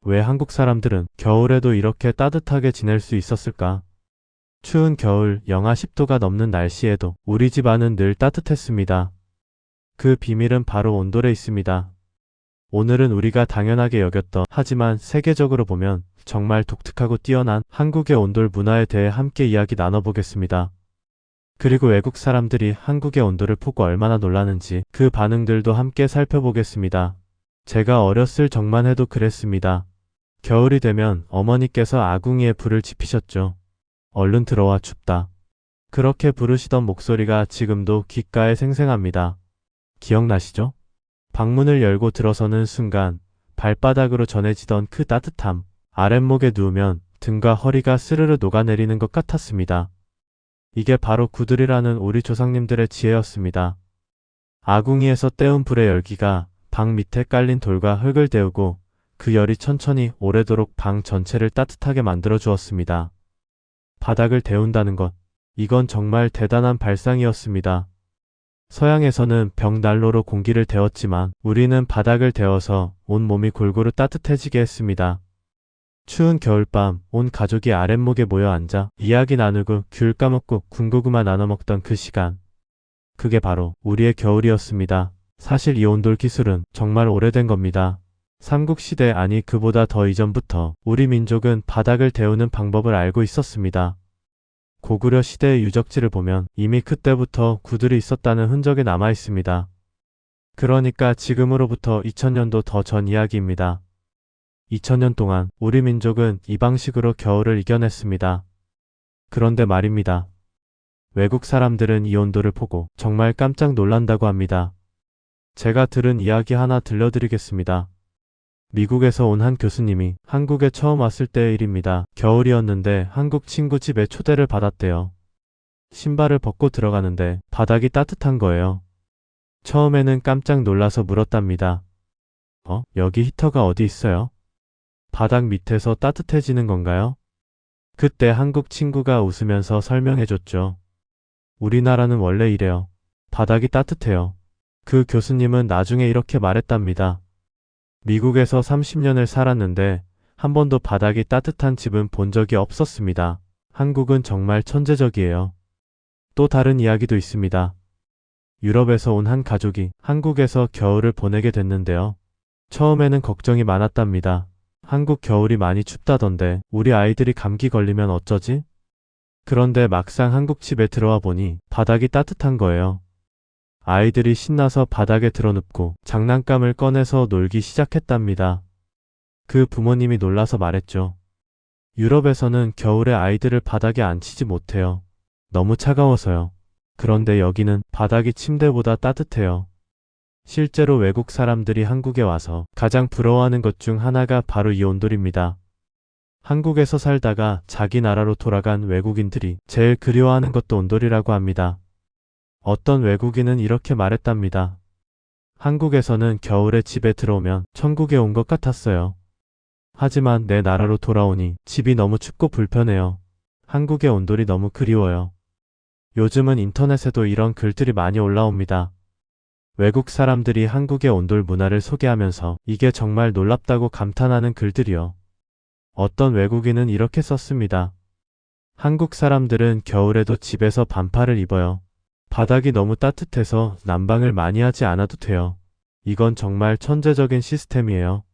왜 한국 사람들은 겨울에도 이렇게 따뜻하게 지낼 수 있었을까? 추운 겨울 영하 10도가 넘는 날씨에도 우리 집 안은 늘 따뜻했습니다. 그 비밀은 바로 온돌에 있습니다. 오늘은 우리가 당연하게 여겼던, 하지만 세계적으로 보면 정말 독특하고 뛰어난 한국의 온돌 문화에 대해 함께 이야기 나눠보겠습니다. 그리고 외국 사람들이 한국의 온돌을 보고 얼마나 놀라는지 그 반응들도 함께 살펴보겠습니다. 제가 어렸을 적만 해도 그랬습니다. 겨울이 되면 어머니께서 아궁이에 불을 지피셨죠. 얼른 들어와 춥다. 그렇게 부르시던 목소리가 지금도 귓가에 생생합니다. 기억나시죠? 방문을 열고 들어서는 순간 발바닥으로 전해지던 그 따뜻함, 아랫목에 누우면 등과 허리가 스르르 녹아내리는 것 같았습니다. 이게 바로 구들이라는 우리 조상님들의 지혜였습니다. 아궁이에서 떼운 불의 열기가 방 밑에 깔린 돌과 흙을 데우고 그 열이 천천히 오래도록 방 전체를 따뜻하게 만들어 주었습니다. 바닥을 데운다는 것, 이건 정말 대단한 발상이었습니다. 서양에서는 벽난로로 공기를 데웠지만 우리는 바닥을 데워서 온 몸이 골고루 따뜻해지게 했습니다. 추운 겨울밤 온 가족이 아랫목에 모여 앉아 이야기 나누고 귤 까먹고 군고구마 나눠 먹던 그 시간. 그게 바로 우리의 겨울이었습니다. 사실 이 온돌 기술은 정말 오래된 겁니다. 삼국시대, 아니 그보다 더 이전부터 우리 민족은 바닥을 데우는 방법을 알고 있었습니다. 고구려 시대의 유적지를 보면 이미 그때부터 구들이 있었다는 흔적이 남아 있습니다. 그러니까 지금으로부터 2000년도 더 전 이야기입니다. 2000년 동안 우리 민족은 이 방식으로 겨울을 이겨냈습니다. 그런데 말입니다. 외국 사람들은 이 온도를 보고 정말 깜짝 놀란다고 합니다. 제가 들은 이야기 하나 들려드리겠습니다. 미국에서 온 한 교수님이 한국에 처음 왔을 때의 일입니다. 겨울이었는데 한국 친구 집에 초대를 받았대요. 신발을 벗고 들어가는데 바닥이 따뜻한 거예요. 처음에는 깜짝 놀라서 물었답니다. 여기 히터가 어디 있어요? 바닥 밑에서 따뜻해지는 건가요? 그때 한국 친구가 웃으면서 설명해줬죠. 우리나라는 원래 이래요. 바닥이 따뜻해요. 그 교수님은 나중에 이렇게 말했답니다. 미국에서 30년을 살았는데 한 번도 바닥이 따뜻한 집은 본 적이 없었습니다. 한국은 정말 천재적이에요. 또 다른 이야기도 있습니다. 유럽에서 온 한 가족이 한국에서 겨울을 보내게 됐는데요. 처음에는 걱정이 많았답니다. 한국 겨울이 많이 춥다던데 우리 아이들이 감기 걸리면 어쩌지? 그런데 막상 한국 집에 들어와 보니 바닥이 따뜻한 거예요. 아이들이 신나서 바닥에 드러눕고 장난감을 꺼내서 놀기 시작했답니다. 그 부모님이 놀라서 말했죠. 유럽에서는 겨울에 아이들을 바닥에 앉히지 못해요. 너무 차가워서요. 그런데 여기는 바닥이 침대보다 따뜻해요. 실제로 외국 사람들이 한국에 와서 가장 부러워하는 것 중 하나가 바로 이 온돌입니다. 한국에서 살다가 자기 나라로 돌아간 외국인들이 제일 그리워하는 것도 온돌이라고 합니다. 어떤 외국인은 이렇게 말했답니다. 한국에서는 겨울에 집에 들어오면 천국에 온 것 같았어요. 하지만 내 나라로 돌아오니 집이 너무 춥고 불편해요. 한국의 온돌이 너무 그리워요. 요즘은 인터넷에도 이런 글들이 많이 올라옵니다. 외국 사람들이 한국의 온돌 문화를 소개하면서 이게 정말 놀랍다고 감탄하는 글들이요. 어떤 외국인은 이렇게 썼습니다. 한국 사람들은 겨울에도 집에서 반팔을 입어요. 바닥이 너무 따뜻해서 난방을 많이 하지 않아도 돼요. 이건 정말 천재적인 시스템이에요.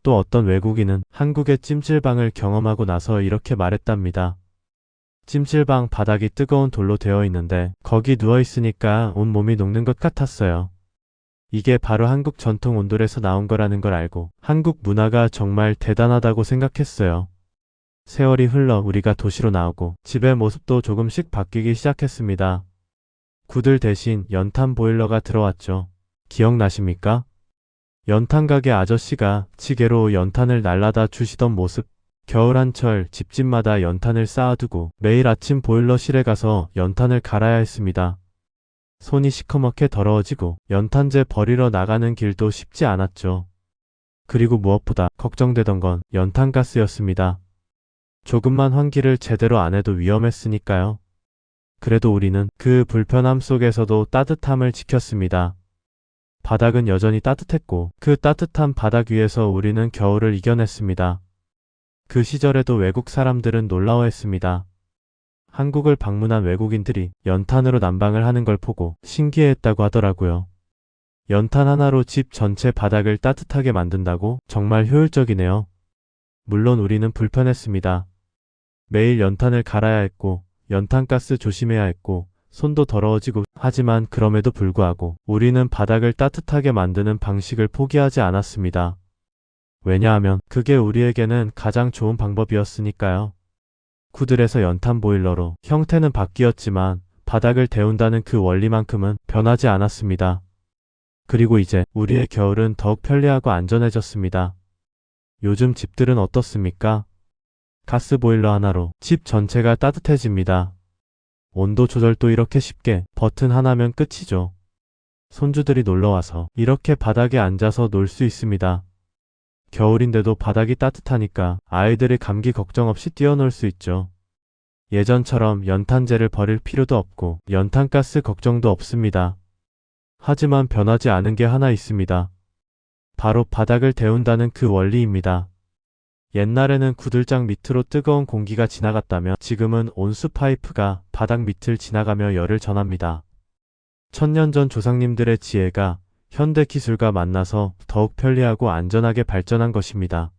또 어떤 외국인은 한국의 찜질방을 경험하고 나서 이렇게 말했답니다. 찜질방 바닥이 뜨거운 돌로 되어 있는데 거기 누워 있으니까 온몸이 녹는 것 같았어요. 이게 바로 한국 전통 온돌에서 나온 거라는 걸 알고 한국 문화가 정말 대단하다고 생각했어요. 세월이 흘러 우리가 도시로 나오고 집의 모습도 조금씩 바뀌기 시작했습니다. 구들 대신 연탄 보일러가 들어왔죠. 기억나십니까? 연탄 가게 아저씨가 지게로 연탄을 날라다 주시던 모습. 겨울 한철 집집마다 연탄을 쌓아두고 매일 아침 보일러실에 가서 연탄을 갈아야 했습니다. 손이 시커멓게 더러워지고 연탄재 버리러 나가는 길도 쉽지 않았죠. 그리고 무엇보다 걱정되던 건 연탄가스였습니다. 조금만 환기를 제대로 안 해도 위험했으니까요. 그래도 우리는 그 불편함 속에서도 따뜻함을 지켰습니다. 바닥은 여전히 따뜻했고 그 따뜻한 바닥 위에서 우리는 겨울을 이겨냈습니다. 그 시절에도 외국 사람들은 놀라워했습니다. 한국을 방문한 외국인들이 연탄으로 난방을 하는 걸 보고 신기해했다고 하더라고요. 연탄 하나로 집 전체 바닥을 따뜻하게 만든다고? 정말 효율적이네요. 물론 우리는 불편했습니다. 매일 연탄을 갈아야 했고 연탄가스 조심해야 했고 손도 더러워지고 하지만 그럼에도 불구하고 우리는 바닥을 따뜻하게 만드는 방식을 포기하지 않았습니다. 왜냐하면 그게 우리에게는 가장 좋은 방법이었으니까요. 구들에서 연탄 보일러로 형태는 바뀌었지만 바닥을 데운다는 그 원리만큼은 변하지 않았습니다. 그리고 이제 우리의 겨울은 더욱 편리하고 안전해졌습니다. 요즘 집들은 어떻습니까? 가스보일러 하나로 집 전체가 따뜻해집니다. 온도 조절도 이렇게 쉽게 버튼 하나면 끝이죠. 손주들이 놀러와서 이렇게 바닥에 앉아서 놀 수 있습니다. 겨울인데도 바닥이 따뜻하니까 아이들이 감기 걱정 없이 뛰어놀 수 있죠. 예전처럼 연탄재를 버릴 필요도 없고 연탄가스 걱정도 없습니다. 하지만 변하지 않은 게 하나 있습니다. 바로 바닥을 데운다는 그 원리입니다. 옛날에는 구들장 밑으로 뜨거운 공기가 지나갔다면 지금은 온수 파이프가 바닥 밑을 지나가며 열을 전합니다. 천년 전 조상님들의 지혜가 현대 기술과 만나서 더욱 편리하고 안전하게 발전한 것입니다.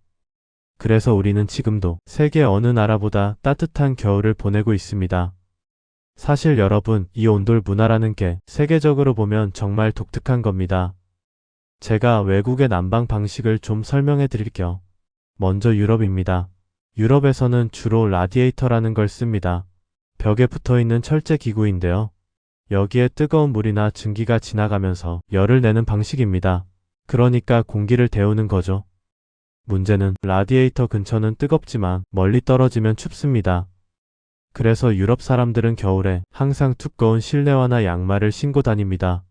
그래서 우리는 지금도 세계 어느 나라보다 따뜻한 겨울을 보내고 있습니다. 사실 여러분, 이 온돌 문화라는 게 세계적으로 보면 정말 독특한 겁니다. 제가 외국의 난방 방식을 좀 설명해 드릴게요. 먼저 유럽입니다. 유럽에서는 주로 라디에이터라는 걸 씁니다. 벽에 붙어있는 철제 기구인데요. 여기에 뜨거운 물이나 증기가 지나가면서 열을 내는 방식입니다. 그러니까 공기를 데우는 거죠. 문제는 라디에이터 근처는 뜨겁지만 멀리 떨어지면 춥습니다. 그래서 유럽 사람들은 겨울에 항상 두꺼운 실내화나 양말을 신고 다닙니다.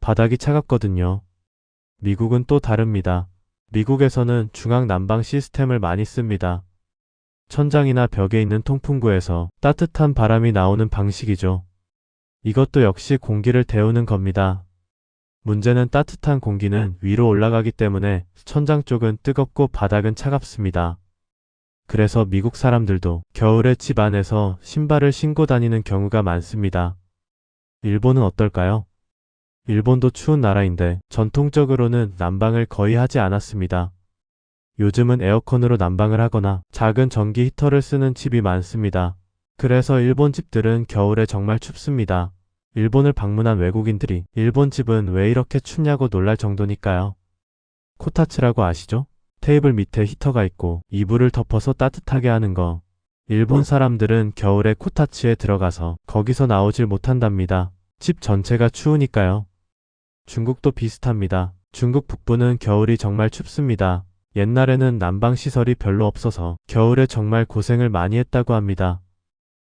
바닥이 차갑거든요. 미국은 또 다릅니다. 미국에서는 중앙 난방 시스템을 많이 씁니다. 천장이나 벽에 있는 통풍구에서 따뜻한 바람이 나오는 방식이죠. 이것도 역시 공기를 데우는 겁니다. 문제는 따뜻한 공기는 위로 올라가기 때문에 천장 쪽은 뜨겁고 바닥은 차갑습니다. 그래서 미국 사람들도 겨울에 집 안에서 신발을 신고 다니는 경우가 많습니다. 일본은 어떨까요? 일본도 추운 나라인데 전통적으로는 난방을 거의 하지 않았습니다. 요즘은 에어컨으로 난방을 하거나 작은 전기 히터를 쓰는 집이 많습니다. 그래서 일본 집들은 겨울에 정말 춥습니다. 일본을 방문한 외국인들이 일본 집은 왜 이렇게 춥냐고 놀랄 정도니까요. 코타츠라고 아시죠? 테이블 밑에 히터가 있고 이불을 덮어서 따뜻하게 하는 거. 일본 사람들은 겨울에 코타츠에 들어가서 거기서 나오질 못한답니다. 집 전체가 추우니까요. 중국도 비슷합니다. 중국 북부는 겨울이 정말 춥습니다. 옛날에는 난방시설이 별로 없어서 겨울에 정말 고생을 많이 했다고 합니다.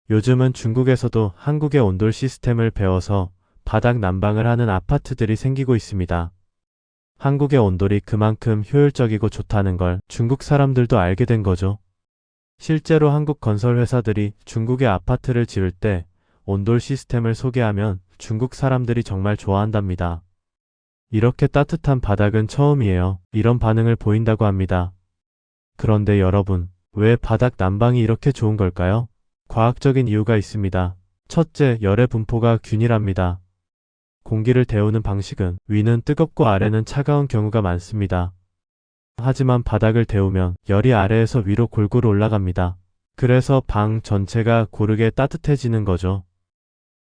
요즘은 중국에서도 한국의 온돌 시스템을 배워서 바닥 난방을 하는 아파트들이 생기고 있습니다. 한국의 온돌이 그만큼 효율적이고 좋다는 걸 중국 사람들도 알게 된 거죠. 실제로 한국 건설 회사들이 중국의 아파트를 지을 때 온돌 시스템을 소개하면 중국 사람들이 정말 좋아한답니다. 이렇게 따뜻한 바닥은 처음이에요. 이런 반응을 보인다고 합니다. 그런데 여러분, 왜 바닥 난방이 이렇게 좋은 걸까요? 과학적인 이유가 있습니다. 첫째, 열의 분포가 균일합니다. 공기를 데우는 방식은 위는 뜨겁고 아래는 차가운 경우가 많습니다. 하지만 바닥을 데우면 열이 아래에서 위로 골고루 올라갑니다. 그래서 방 전체가 고르게 따뜻해지는 거죠.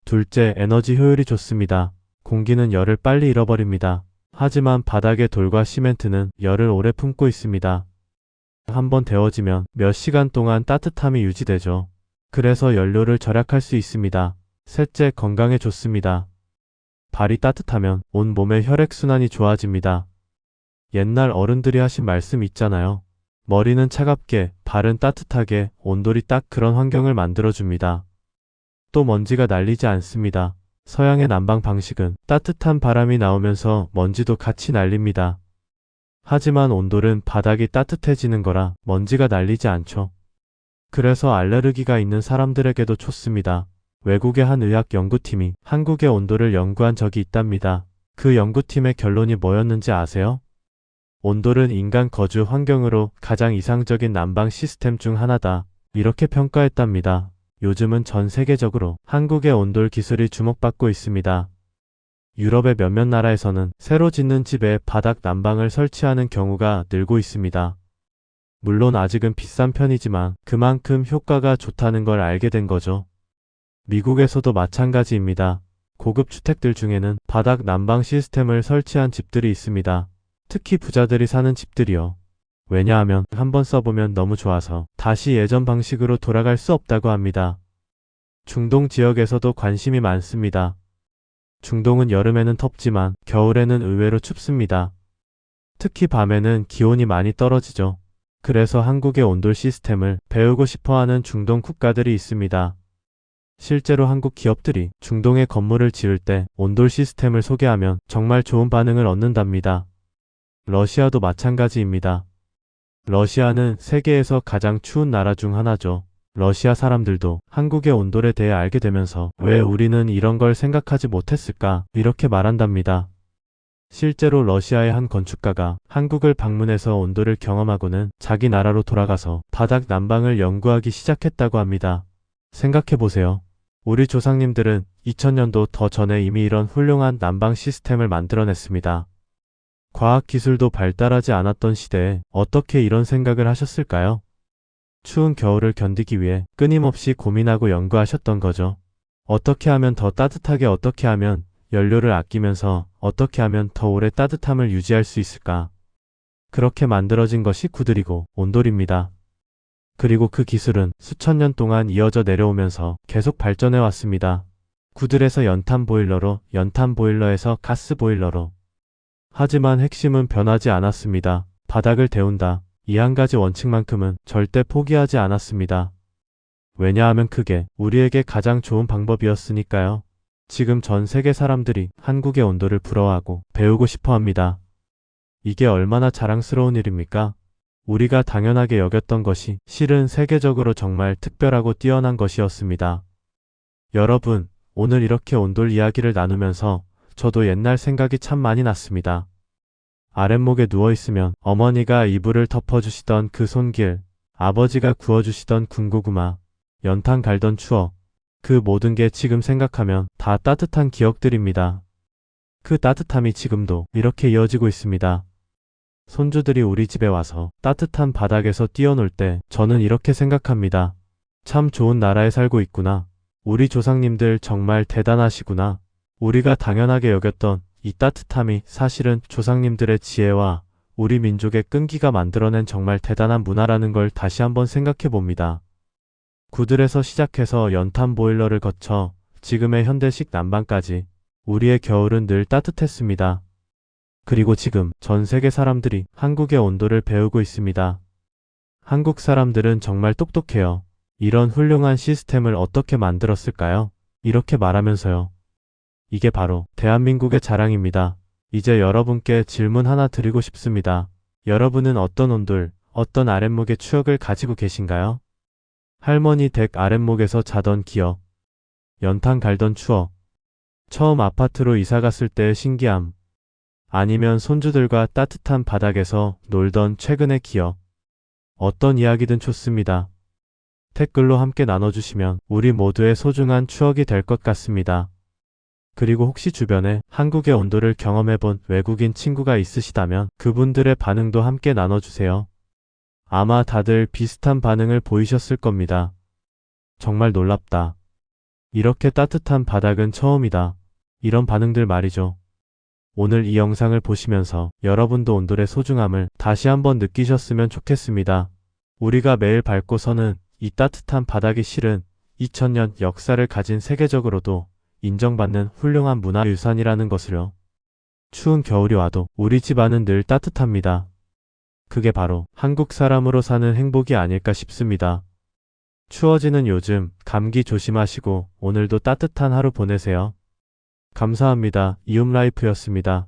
둘째, 에너지 효율이 좋습니다. 공기는 열을 빨리 잃어버립니다. 하지만 바닥의 돌과 시멘트는 열을 오래 품고 있습니다. 한번 데워지면 몇 시간 동안 따뜻함이 유지되죠. 그래서 연료를 절약할 수 있습니다. 셋째, 건강에 좋습니다. 발이 따뜻하면 온 몸의 혈액순환이 좋아집니다. 옛날 어른들이 하신 말씀 있잖아요. 머리는 차갑게, 발은 따뜻하게, 온돌이 딱 그런 환경을 만들어줍니다. 또 먼지가 날리지 않습니다. 서양의 난방 방식은 따뜻한 바람이 나오면서 먼지도 같이 날립니다. 하지만 온돌은 바닥이 따뜻해지는 거라 먼지가 날리지 않죠. 그래서 알레르기가 있는 사람들에게도 좋습니다. 외국의 한 의학 연구팀이 한국의 온도를 연구한 적이 있답니다. 그 연구팀의 결론이 뭐였는지 아세요? 온돌은 인간 거주 환경으로 가장 이상적인 난방 시스템 중 하나다. 이렇게 평가했답니다. 요즘은 전 세계적으로 한국의 온돌 기술이 주목받고 있습니다. 유럽의 몇몇 나라에서는 새로 짓는 집에 바닥 난방을 설치하는 경우가 늘고 있습니다. 물론 아직은 비싼 편이지만 그만큼 효과가 좋다는 걸 알게 된 거죠. 미국에서도 마찬가지입니다. 고급 주택들 중에는 바닥 난방 시스템을 설치한 집들이 있습니다. 특히 부자들이 사는 집들이요. 왜냐하면 한번 써보면 너무 좋아서 다시 예전 방식으로 돌아갈 수 없다고 합니다. 중동 지역에서도 관심이 많습니다. 중동은 여름에는 덥지만 겨울에는 의외로 춥습니다. 특히 밤에는 기온이 많이 떨어지죠. 그래서 한국의 온돌 시스템을 배우고 싶어하는 중동 국가들이 있습니다. 실제로 한국 기업들이 중동에 건물을 지을 때 온돌 시스템을 소개하면 정말 좋은 반응을 얻는답니다. 러시아도 마찬가지입니다. 러시아는 세계에서 가장 추운 나라 중 하나죠. 러시아 사람들도 한국의 온돌에 대해 알게 되면서 왜 우리는 이런 걸 생각하지 못했을까 이렇게 말한답니다. 실제로 러시아의 한 건축가가 한국을 방문해서 온돌을 경험하고는 자기 나라로 돌아가서 바닥 난방을 연구하기 시작했다고 합니다. 생각해보세요. 우리 조상님들은 2000년도 더 전에 이미 이런 훌륭한 난방 시스템을 만들어냈습니다. 과학기술도 발달하지 않았던 시대에 어떻게 이런 생각을 하셨을까요? 추운 겨울을 견디기 위해 끊임없이 고민하고 연구하셨던 거죠. 어떻게 하면 더 따뜻하게, 어떻게 하면 연료를 아끼면서 어떻게 하면 더 오래 따뜻함을 유지할 수 있을까? 그렇게 만들어진 것이 구들이고 온돌입니다. 그리고 그 기술은 수천 년 동안 이어져 내려오면서 계속 발전해 왔습니다. 구들에서 연탄 보일러로, 연탄 보일러에서 가스 보일러로. 하지만 핵심은 변하지 않았습니다. 바닥을 데운다. 이 한 가지 원칙만큼은 절대 포기하지 않았습니다. 왜냐하면 그게 우리에게 가장 좋은 방법이었으니까요. 지금 전 세계 사람들이 한국의 온돌을 부러워하고 배우고 싶어 합니다. 이게 얼마나 자랑스러운 일입니까? 우리가 당연하게 여겼던 것이 실은 세계적으로 정말 특별하고 뛰어난 것이었습니다. 여러분, 오늘 이렇게 온돌 이야기를 나누면서 저도 옛날 생각이 참 많이 났습니다. 아랫목에 누워있으면 어머니가 이불을 덮어주시던 그 손길, 아버지가 구워주시던 군고구마, 연탄 갈던 추억, 그 모든 게 지금 생각하면 다 따뜻한 기억들입니다. 그 따뜻함이 지금도 이렇게 이어지고 있습니다. 손주들이 우리 집에 와서 따뜻한 바닥에서 뛰어놀 때 저는 이렇게 생각합니다. 참 좋은 나라에 살고 있구나. 우리 조상님들 정말 대단하시구나. 우리가 당연하게 여겼던 이 따뜻함이 사실은 조상님들의 지혜와 우리 민족의 끈기가 만들어낸 정말 대단한 문화라는 걸 다시 한번 생각해 봅니다. 구들에서 시작해서 연탄 보일러를 거쳐 지금의 현대식 난방까지 우리의 겨울은 늘 따뜻했습니다. 그리고 지금 전 세계 사람들이 한국의 온돌을 배우고 있습니다. 한국 사람들은 정말 똑똑해요. 이런 훌륭한 시스템을 어떻게 만들었을까요? 이렇게 말하면서요. 이게 바로 대한민국의 자랑입니다. 이제 여러분께 질문 하나 드리고 싶습니다. 여러분은 어떤 온돌, 어떤 아랫목의 추억을 가지고 계신가요? 할머니 댁 아랫목에서 자던 기억, 연탄 갈던 추억, 처음 아파트로 이사 갔을 때의 신기함, 아니면 손주들과 따뜻한 바닥에서 놀던 최근의 기억. 어떤 이야기든 좋습니다. 댓글로 함께 나눠주시면 우리 모두의 소중한 추억이 될 것 같습니다. 그리고 혹시 주변에 한국의 온돌을 경험해본 외국인 친구가 있으시다면 그분들의 반응도 함께 나눠주세요. 아마 다들 비슷한 반응을 보이셨을 겁니다. 정말 놀랍다. 이렇게 따뜻한 바닥은 처음이다. 이런 반응들 말이죠. 오늘 이 영상을 보시면서 여러분도 온돌의 소중함을 다시 한번 느끼셨으면 좋겠습니다. 우리가 매일 밟고 서는 이 따뜻한 바닥이 실은 2000년 역사를 가진 세계적으로도 인정받는 훌륭한 문화유산이라는 것을요. 추운 겨울이 와도 우리 집 안은 늘 따뜻합니다. 그게 바로 한국 사람으로 사는 행복이 아닐까 싶습니다. 추워지는 요즘 감기 조심하시고 오늘도 따뜻한 하루 보내세요. 감사합니다. 이음라이프였습니다.